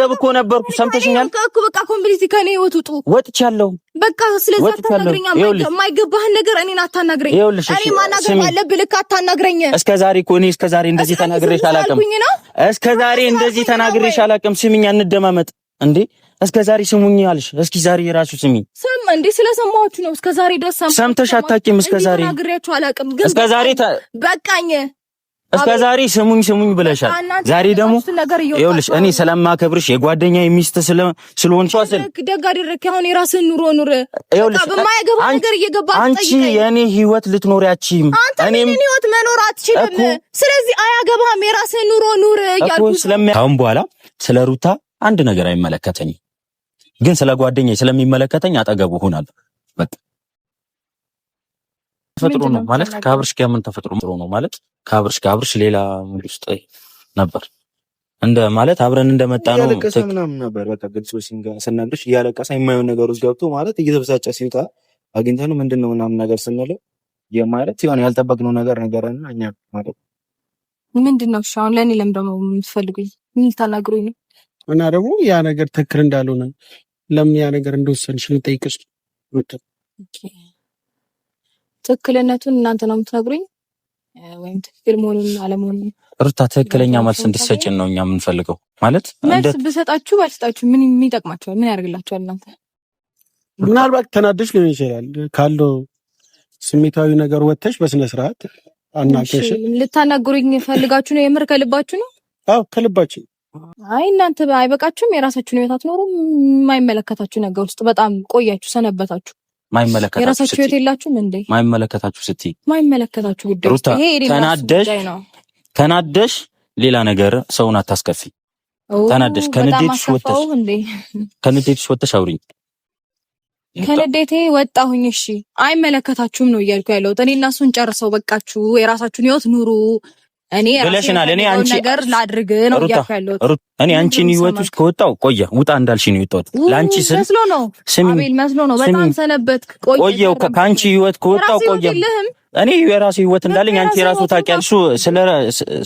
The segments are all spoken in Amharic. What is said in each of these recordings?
ገብኮ ነበርኩ ሰምተሽኛል በቃ ኮምፕሊት ከኔ ወጥጡ ወጥቻለሁ በቃ ስለዚህ አታናግረኝ የማይገባህን ነገር እኔን አታናግረኝ እኔ ማናገር ባለብህ ልክ አታናግረኝ እስከዛሬ እኮ እኔ እስከዛሬ እንደዚህ ተናግሬሽ አላውቅም እስከዛሬ እንደዚህ ተናግሬሽ አላውቅም ስሚኝ እንደማመጥ እንዴ እስከዛሬ ስሙኝ አልሽ እስኪ ዛሬ የራሱ ስሚ ሰማ እንዴ ስለሰማችሁ ነው እስከዛሬ ድረስ ሰምተሽ አታውቂም እስከዛሬ ተናግሬያችሁ አላውቅም ግን እስከዛሬ በቃኝ እስከዛሬ ስሙኝ ብለሻል ዛሬ ደግሞ ይኸውልሽ እኔ ስለማከብርሽ የጓደኛዬ ሚስት ስለሆንሽ አስል ደግ አደረክ አሁን የራስህን ኑሮ ኑር በቃ በማይገባ ነገር እየገባ አንቺ የኔ ህይወት ልትኖሪያችም እኔም የኔ ህይወት መኖር አትችልም ስለዚህ አያገባህም የራስህን ኑሮ ኑር ያልኩት አሁን በኋላ ስለ ሩታ አንድ ነገር አይመለከተኝም ግን ስለ ጓደኛዬ ስለሚመለከተኝ አጠገቡ ሆናለሁ በቃ ተፈጥሮ ነው ማለት ከአብርሽ ጋር ምን ተፈጥሮ ነው ማለት ከአብርሽ ሌላ ሙድ ውስጥ ነበር እንደ ማለት አብረን እንደመጣ ነው ምናምን ነበር በቃ ግልጽ ሲንጋር እያለቀሰ የማይሆን ነገር ውስጥ ገብቶ ማለት እየተበሳጨ ሲወጣ አግኝተን ምንድነው ምናምን ነገር ስንለው የማለት ይሆን ያልጠበቅነው ነገርና እኛ ማለት ምንድነው እሺ አሁን ለኔ ለምን ደግሞ የምትፈልጉኝ ምን ታናግሩኝ ነው እና ደግሞ ያ ነገር ትክክል እንዳልሆነ ለምን ያ ነገር እንደወሰንሽ ልጠይቅሽ ትክክለኛቱን እናንተ ነው የምትነግሩኝ ወይም ትክክል መሆኑን አለመሆኑን ሩታ ትክክለኛ መልስ እንድትሰጪን ነው እኛ የምንፈልገው ማለት መልስ ብሰጣችሁ ባልሰጣችሁ ምን ይጠቅማችኋል ምን ያደርግላችኋል እናንተ ምናልባት ተናደሽ ሊሆን ይችላል ካለው ስሜታዊ ነገር ወጥተሽ በስነ ስርዓት አናቀሽ ልታናግሩኝ ፈልጋችሁ ነው የምር ከልባችሁ ነው አዎ ከልባችሁ አይ እናንተ አይበቃችሁም የራሳችሁን ህይወት አትኖሩም የማይመለከታችሁ ነገር ውስጥ በጣም ቆያችሁ ሰነበታችሁ ማይመለከታችሁ የራሳችሁ ህይወት የላችሁም እንዴ ማይመለከታችሁ ስትይ ማይመለከታችሁ ጉዳይ ይሄ ተናደሽ ሌላ ነገር ሰውን አታስከፊ ተናደሽ ከንዴትሽ ወጥተሽ አውሪኝ ከንዴቴ ወጣሁኝ እሺ አይመለከታችሁም ነው እያልኩ ያለሁት እኔ እና እሱን ጨርሰው በቃችሁ የራሳችሁን ህይወት ኑሩ እኔ ብለሽናል እኔ አንቺ ነገር ላድርግ ነው እያልኩ ያለሁት እኔ አንቺን ህይወት ውስጥ ከወጣው ቆየ ውጣ እንዳልሽ ነው የወጣሁት ላንቺ ስል መስሎ ነው አቤል መስሎ ነው በጣም ሰነበትክ ቆየው ከአንቺ ህይወት ከወጣው ቆየ እኔ የራሴ ህይወት እንዳለኝ አንቺ የራሱ ታውቂያለሽ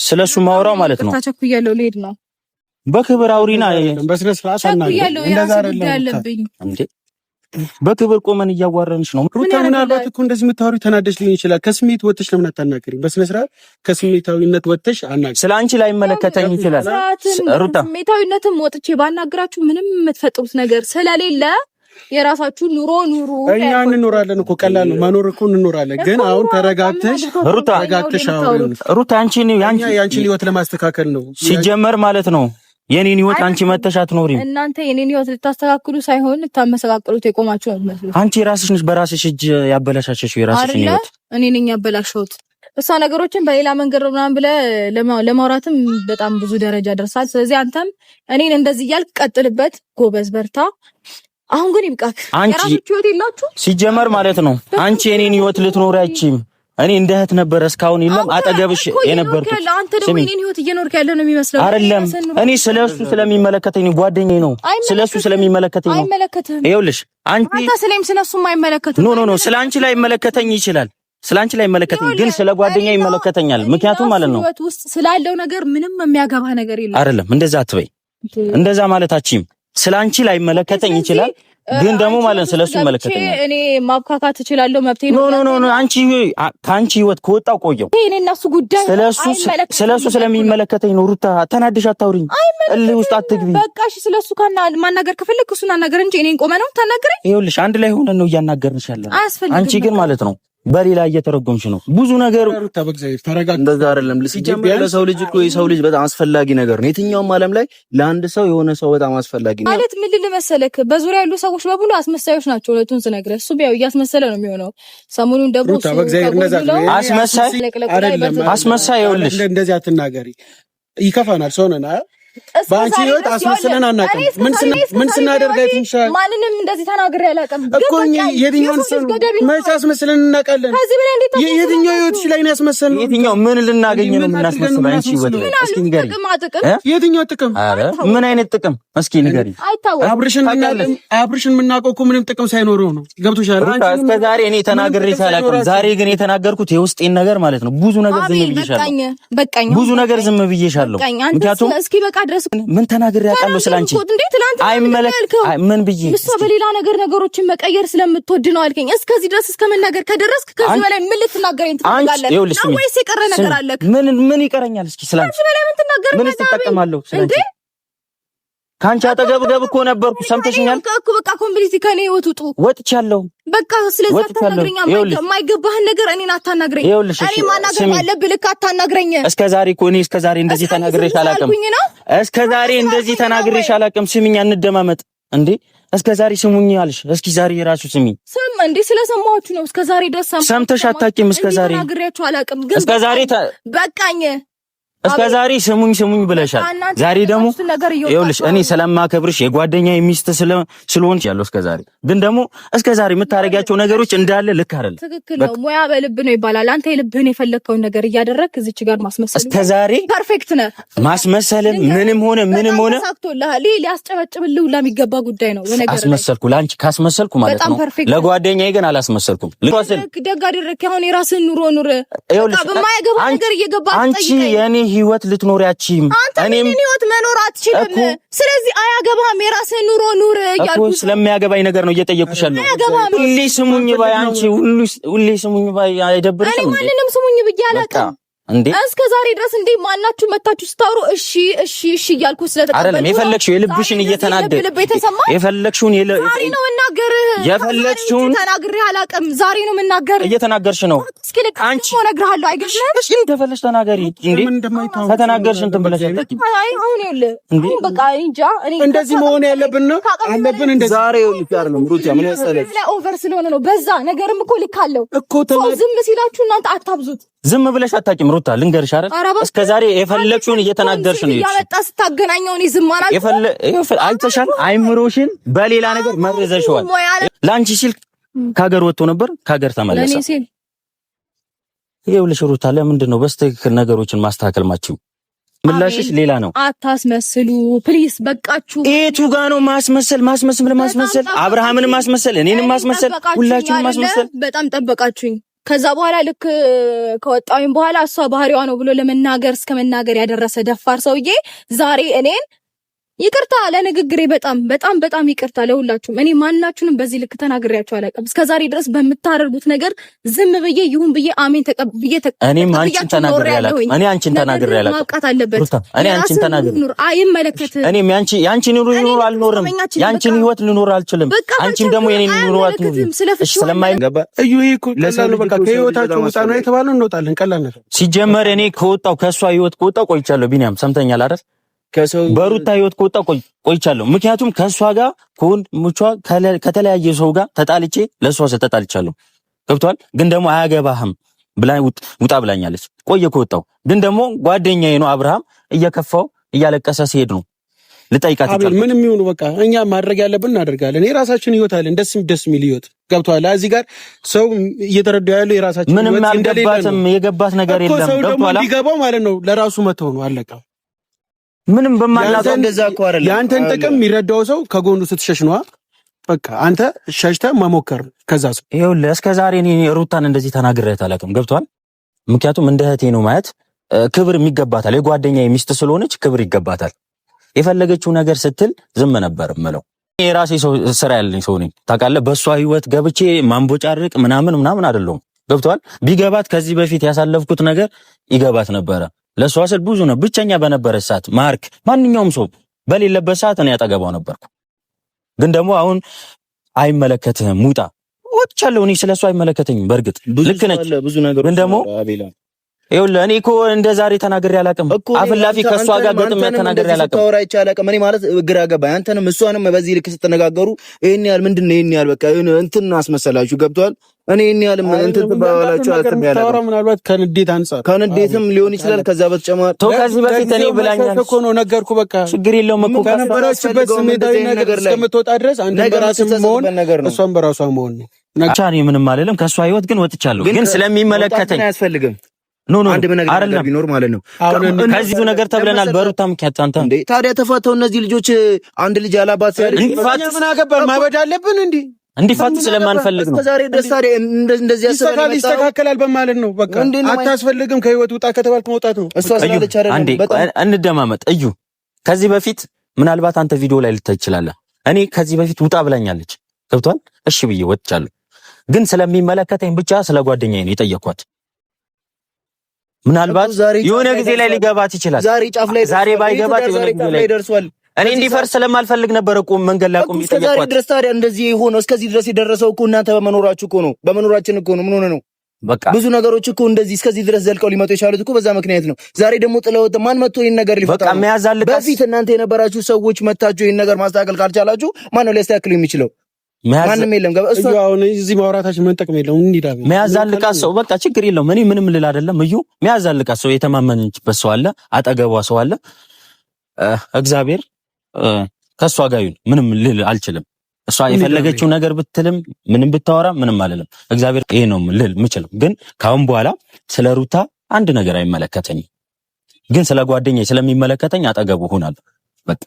ስለሱ ማውራው ማለት ነው ታቸኩያለሁ ልሄድ ነው በክብር አውሪና በስነ ስርዓት አናግረን እንደዛ አይደለም እንዴ በክብር ቆመን እያዋረንሽ ነው ሩታ ምናልባት እኮ እንደዚህ የምታወሪው ተናደሽ ሊሆን ይችላል ከስሜት ወጥተሽ ለምን አታናግሪኝ በስነ ስርዓት ከስሜታዊነት ወጥተሽ አናግሪኝ ስለአንቺ ላይ መለከተኝ ይችላል ሩታ ስሜታዊነትም ወጥቼ ባናግራችሁ ምንም የምትፈጥሩት ነገር ስለሌለ የራሳችሁ ኑሮ ኑሩ እኛ እንኖራለን እኮ ቀላል ነው መኖር እኮ እንኖራለን ግን አሁን ተረጋግተሽ ሩታ አንቺን ህይወት ለማስተካከል ነው ሲጀመር ማለት ነው የኔን ህይወት አንቺ መተሽ አትኖሪም እናንተ የኔን ህይወት ልታስተካክሉ ሳይሆን ልታመሰቃቅሉት የቆማችሁ ነው አንቺ ራስሽ ነሽ በራስሽ እጅ ያበላሻሽው የራስሽን ህይወት እኔ ነኝ ያበላሽሁት እሷ ነገሮችን በሌላ መንገድ ምናምን ብለ ለማውራትም በጣም ብዙ ደረጃ ደርሳል ስለዚህ አንተም እኔን እንደዚህ እያልክ ቀጥልበት ጎበዝ በርታ አሁን ግን ይብቃክ የራስሽ ህይወት የላችሁ ሲጀመር ማለት ነው አንቺ የኔን ህይወት ልትኖሪ አይችም እኔ እንደ እህት ነበር እስካሁን የለም አጠገብሽ የነበርኩት አንተ ደግሞ የኔን ህይወት እየኖርክ ያለ ነው የሚመስለው አይደለም እኔ ስለሱ ስለሚመለከተኝ ጓደኛዬ ነው ስለሱ ስለሚመለከተኝ ነው ይኸውልሽ አንተ ስለሱ የማይመለከት ኖ ስለአንቺ ላይ ይመለከተኝ ይችላል ስለአንቺ ላይ ይመለከተኝ ግን ስለ ጓደኛዬ ይመለከተኛል ምክንያቱም ማለት ነው ህይወት ውስጥ ስላለው ነገር ምንም የሚያገባ ነገር የለም አይደለም እንደዛ አትበይ እንደዛ ማለታችም ስለአንቺ ላይ ይመለከተኝ ይችላል ግን ደግሞ ማለት ስለሱ ይመለከተኛል እኔ ማብካካት እችላለሁ መብቴ ነው ኖ አንቺ ካንቺ ህይወት ከወጣው ቆየው እኔ እና እሱ ጉዳይ ስለሱ ስለሚመለከተኝ ነው ሩታ ተናደሽ አታውሪኝ እልህ ውስጥ አትግቢ በቃ እሺ ስለሱ ማናገር ከፈለክ እሱን አናገር እንጂ እኔን ቆመ ነው ታናገረኝ ይኸውልሽ አንድ ላይ ሆነን ነው እያናገርንሽ ያለው አንቺ ግን ማለት ነው በሌላ እየተረጎምሽ ነው ብዙ ነገር ሩታ በእግዚአብሔር ተረጋጋ እንደዛ አይደለም ሲጀምር ለሰው ልጅ እኮ የሰው ልጅ በጣም አስፈላጊ ነገር ነው የትኛውም ዓለም ላይ ለአንድ ሰው የሆነ ሰው በጣም አስፈላጊ ነው ማለት ምን ልመሰለክ በዙሪያ ያሉ ሰዎች በሙሉ አስመሳዮች ናቸው ሁለቱን ስነግርህ እሱ ቢያው እያስመሰለ ነው የሚሆነው ሰሞኑን ደግሞ ሩታ በእግዚአብሔር እንደዛ አስመሳይ ይኸውልሽ እንደዚህ አትናገሪ ይከፋናል ሰው ነን ባንቺ ህይወት አስመስለን አናውቅም ምን ስናደርግ አይተንሻል ማንንም እንደዚህ ተናግሬ አላውቅም እኮ የትኛውን ሰው መቼ አስመስለን እናውቃለን የትኛው ህይወትሽ ላይ ነው ያስመሰልነው የትኛው ምን ልናገኝ ነው የምናስመስለው አንቺ ህይወት እስኪ ንገሪ የትኛው ጥቅም ምን አይነት ጥቅም እስኪ ንገሪ አብርሽን የምናውቀው እኮ ምንም ጥቅም ሳይኖረው ነው ገብቶሻል እስከ ዛሬ እኔ ተናግሬ ሳላውቅም ዛሬ ግን የተናገርኩት የውስጤን ነገር ማለት ነው ብዙ ነገር ዝም ብዬሻለሁ ብዙ ነገር ዝም ብዬሻለሁ ምክንያቱም እስኪ በቃ ድረስ ምን ተናግሬ ያውቃለሁ ስላንቺ? ምን ብዬ እሷ በሌላ ነገሮችን መቀየር ስለምትወድ ነው አልከኝ። እስከዚህ ድረስ እስከመናገር ከደረስክ ከዚህ በላይ ምን ልትናገረኝ ትፈልጋለህ? ወይስ የቀረ ነገር አለ? ምን ይቀረኛል? እስኪ ስላንቺ ምን ትጠቀማለሁ ስላንቺ? ካንቺ አጠገብ እኮ ነበርኩ። ሰምተሽኛል እኮ በቃ ኮምፕሊት ከኔ ህይወት ውጡ። ወጥቻለሁ በቃ። ስለዚህ አታናግረኝ። የማይገባህን ነገር እኔን አታናግረኝ። እኔ ማናገር ባለብህ ልክ አታናግረኝ። እስከዛሬ እንደዚህ ተናግሬሽ አላውቅም። እስከዛሬ እንደዚህ ተናግሬሽ አላውቅም። ስሚኝ፣ እንደማመጥ እንዴ። እስከዛሬ ስሙኝ አልሽ። እስኪ ዛሬ ራሱ ስሚ። ስም እንዴ ስለሰማችሁ ነው። እስከዛሬ ደስ ሰምተሽ አታውቂም። እስከዛሬ ተናግሬያችሁ አላውቅም። ግን እስከዛሬ በቃኝ። እስከዛሬ ስሙኝ ብለሻል። ዛሬ ደግሞ ይኸውልሽ እኔ ስለማከብርሽ የጓደኛዬ ሚስት ስለሆንሽ ያለው እስከዛሬ ግን ደግሞ እስከዛሬ የምታረጋቸው ነገሮች እንዳለ ልክ አይደለም። ትክክል ነው። ሙያ በልብ ነው ይባላል። አንተ የልብህን የፈለግከውን ነገር እያደረግክ እዚች ጋር ማስመሰል እስከዛሬ ፐርፌክት ነህ። ማስመሰልም ምንም ሆነ ሳክቶልሃል። ሊያስጨበጭብልህ ሁላ የሚገባ ጉዳይ ነው። በነገር አስመሰልኩ፣ ላንቺ ካስመሰልኩ ማለት ነው። ለጓደኛዬ ግን አላስመሰልኩም። ደግ አደረግክ። አሁን የራስህን ኑሮ ኑር። በቃ በማይገባ ነገር እየገባህ አንቺ የኔ ህይወት ልትኖሪያችም እኔም ህይወት መኖር አትችልም። ስለዚህ አያገባህም። የራስህን ኑሮ ኑር እያልኩ ስለሚያገባኝ ነገር ነው እየጠየኩሽ ያለው። ሁሌ ስሙኝ ባይ አንቺ ሁሌ ስሙኝ ባይ አይደብርሽም? እኔ ማንንም ስሙኝ ብዬ አላውቅም እንዴ። እስከ ዛሬ ድረስ እንዴ ማናችሁ መታችሁ ስታወሩ እሺ እያልኩ ስለተቀበልኩ አይደለም። የፈለግሽው የልብሽን እየተናገር የፈለግሽውን ዛሬ ነው እናገርህ። የፈለግሽውን ተናግሬ አላውቅም። ዛሬ ነው የምናገርህ። እየተናገርሽ ነው። እስኪ ልክ አንቺ እነግርሃለሁ። አይገርምም? እሺ እንደፈለግሽ ተናገሪ እንዴ። ከተናገርሽ እንትን ብለሽ አይ አሁን ይኸውልህ አሁን በቃ እንጃ እኔ እንደዚህ መሆን ያለብን ነው አለብን። እንደዚህ ዛሬ ይኸውልህ አይደለም ሩት ምን ያሰለች ኦቨር ስለሆነ ነው። በዛ ነገርም እኮ ልክ አለው እኮ። ዝም ሲላችሁ እናንተ አታብዙት። ዝም ብለሽ አታውቂም ሩታ። ልንገርሽ አይደል እስከዛሬ የፈለግሽውን እየተናገርሽ ነው። ያመጣ ስታገናኘው እኔ ዝም አላልኩም። አይተሻል። አይምሮሽን በሌላ ነገር መርዘሽዋል። ለአንቺ ሲል ከሀገር ወጥቶ ነበር፣ ከሀገር ተመለሰ። ይኸውልሽ ሩታ ለምንድን ነው በስተክክል ነገሮችን ማስተካከል ማችው? ምላሽሽ ሌላ ነው። አታስመስሉ ፕሊስ፣ በቃችሁ። የቱ ጋ ነው ማስመሰል? አብርሃምን ማስመሰል፣ እኔንም ማስመሰል፣ ሁላችሁንም ማስመሰል። በጣም ጠበቃችሁኝ። ከዛ በኋላ ልክ ከወጣሁኝ በኋላ እሷ ባህሪዋ ነው ብሎ ለመናገር እስከ መናገር ያደረሰ ደፋር ሰውዬ ዛሬ እኔን ይቅርታ ለንግግሬ በጣም ይቅርታ ለሁላችሁም። እኔ ማናችሁንም በዚህ ልክ ተናግሬያችሁ አላውቅም። እስከዛሬ ድረስ በምታደርጉት ነገር ዝም ብዬ ይሁን ብዬ አሜን ተቀብዬ እኔም አንቺን ተናግሬ አላውቅም። እኔ አንቺን ተናግሬ አላውቅም። ማብቃት አለበት። እኔ አንቺን ተናግሬ አይመለከትም። እኔም ያንቺን ኑሮ ልኖር አልኖርም። ያንቺን ህይወት ልኖር አልችልም። አንቺም ደግሞ የኔን ኑሮ አትኖሪም። ስለማይገባ እዩ ይኩ ለሰሉ በቃ ከህይወታችሁ ወጣ ነው የተባለው እንወጣለን። ቀላል ነው። ሲጀመር እኔ ከወጣው ከሷ ህይወት ከወጣው ቆይቻለሁ። ቢኒያም ሰምተኛል አይደል? በሩታ ህይወት ከወጣ ቆይቻለሁ። ምክንያቱም ከሷ ጋር ከወንድሞቿ ከተለያየ ሰው ጋር ተጣልቼ ለሷ ተጣልቻለሁ። ገብቷል። ግን ደግሞ አያገባህም ብላኝ ውጣ ብላኛለች። ቆየ ከወጣው ግን ደግሞ ጓደኛዬ ነው አብርሃም እየከፋው እያለቀሰ ሲሄድ ነው ልጠይቃት ይችላል። ምንም ይሁን በቃ እኛ ማድረግ ያለብን እናደርጋለን። የራሳችን ህይወት አለን፣ ደስ የሚል ህይወት። ገብቷል። እዚህ ጋር ሰው እየተረዳ ያለው የራሳችን ምንም አልገባትም። የገባት ነገር የለም። ሰው ደግሞ እንዲገባው ማለት ነው ለራሱ መተው ነው። አለቀ። ምንም በማላውቀው እንደዛ እኮ አይደለም። ያንተን ጥቅም የሚረዳው ሰው ከጎኑ ስትሸሽ ነው። በቃ አንተ ሸሽተህ መሞከር ከዛ ሰው ይኸውልህ፣ እስከዛሬ እኔ ሩታን እንደዚህ ተናግሬያት አላውቅም። ገብቷል። ምክንያቱም እንደ እህቴ ነው ማየት፣ ክብር የሚገባታል። የጓደኛዬ ሚስት ስለሆነች ክብር ይገባታል። የፈለገችው ነገር ስትል ዝም ነበር እምለው። የራሴ ሰው ስራ ያለኝ ሰው ነኝ ታውቃለህ። በሷ ህይወት ገብቼ ማንቦጫርቅ ምናምን አይደለሁም። ገብቷል። ቢገባት ከዚህ በፊት ያሳለፍኩት ነገር ይገባት ነበረ። ለሷ ስል ብዙ ነው። ብቸኛ በነበረ ሰዓት ማርክ ማንኛውም ሰው በሌለበት ሰዓት እኔ ያጠገባው ነበርኩ። ግን ደግሞ አሁን አይመለከትህም ውጣ ወጥቻለሁ። እኔ ስለሷ አይመለከተኝም። በእርግጥ ልክ ነች። ግን ደግሞ ይኸውልህ እኔ እኮ እንደ ዛሬ ተናግሬ አላውቅም። አፍላፊ ከሷ ጋር ገጥሜ ተናግሬ አላውቅም። ታወራይቻ አላውቅም። እኔ ማለት ግራ ገባኝ። አንተንም እሷንም በዚህ ልክ ስትነጋገሩ ይሄን ያህል ምንድነው? ይሄን ያህል በቃ እንትን አስመሰላችሁ። ገብቷል። እኔ ይሄን ያህል እንትን ተባባላችሁ አልተም ታወራ ምናልባት ከንዴት አንፃር ከንዴትም ሊሆን ይችላል። ከዛ በተጨማሪ ተው ከዚህ በፊት እኔ ብላኛል እኮ ነው ነገርኩ። በቃ ችግር የለውም እኮ ከነበረችበት ስሜታዊ ነገር እስከምትወጣ ድረስ አንተ በራስህ መሆን እሷም በራሷ መሆን ነው። ብቻ እኔ ምንም አይደለም። ከሷ ህይወት ግን ወጥቻለሁ። ግን ስለሚመለከተኝ አያስፈልግም። ኖ አንድ ነገር ቢኖር ማለት ነው። ከዚህ ነገር ተብለናል። በሩታ ምክንያት አንተ እንዴ ታዲያ ተፋተው እነዚህ ልጆች አንድ ልጅ አላባት ሲያደርግ ምን አገባን? ማበድ አለብን እንዴ? እንዲፋቱ ስለማንፈልግ ነው። ዛሬ ደስታሪ እንደዚህ ያሰበ ይስተካከላል በማለት ነው። በቃ አታስፈልግም። ከህይወት ውጣ ከተባልክ መውጣት ነው። እሷ ስላለች አይደለም። አንዴ እንደማመጥ እዩ ከዚህ በፊት ምናልባት አንተ ቪዲዮ ላይ ልታይ ይችላል። እኔ ከዚህ በፊት ውጣ ብላኛለች። ገብቷል? እሺ ብዬ ወጥቻለሁ። ግን ስለሚመለከተኝ ብቻ ስለ ጓደኛዬ ነው የጠየኳት። ምናልባት የሆነ ጊዜ ላይ ሊገባት ይችላል። ዛሬ ባይገባት የሆነ ጊዜ ላይ ደርሷል። እኔ እንዲፈርስ ስለማልፈልግ ነበር እኮ መንገድ ላይ ቆም የጠየኳት። እስከዚህ ድረስ ታዲያ እንደዚህ ሆኖ እስከዚህ ድረስ የደረሰው እኮ እናንተ በመኖራችሁ እኮ ነው። በመኖራችን እኮ ነው። ምን ሆነ ነው? በቃ ብዙ ነገሮች እኮ እንደዚህ እስከዚህ ድረስ ዘልቀው ሊመጡ የቻሉት እኮ በዛ ምክንያት ነው። ዛሬ ደግሞ ጥለውት ማን መጥቶ ይሄን ነገር ሊፈታ ነው? በቃ መያዛልቃስ በፊት እናንተ የነበራችሁ ሰዎች መታችሁ ይሄን ነገር ማስተካከል ካልቻላችሁ ማን ነው ሊያስተካክል የሚችለው? ማንም የለም። እሱ አሁን እዚህ ማውራታችን ምን ጥቅም የለውም። እንዲዳ መያዛልቃስ ሰው በቃ ችግር የለውም። እኔ ምንም ልል አይደለም። እዩ መያዛልቃስ ሰው የተማመነችበት ሰው አለ፣ አጠገቧ ሰው አለ። እግዚአብሔር ከሷ ጋር ይሁን። ምንም ልል አልችልም። እሷ የፈለገችው ነገር ብትልም ምንም ብታወራ ምንም አልልም። እግዚአብሔር ይሄ ነው ልል የምችለው። ግን ካሁን በኋላ ስለ ሩታ አንድ ነገር አይመለከተኝም። ግን ስለ ጓደኛዬ ስለሚመለከተኝ አጠገቡ ሆናለሁ። በቃ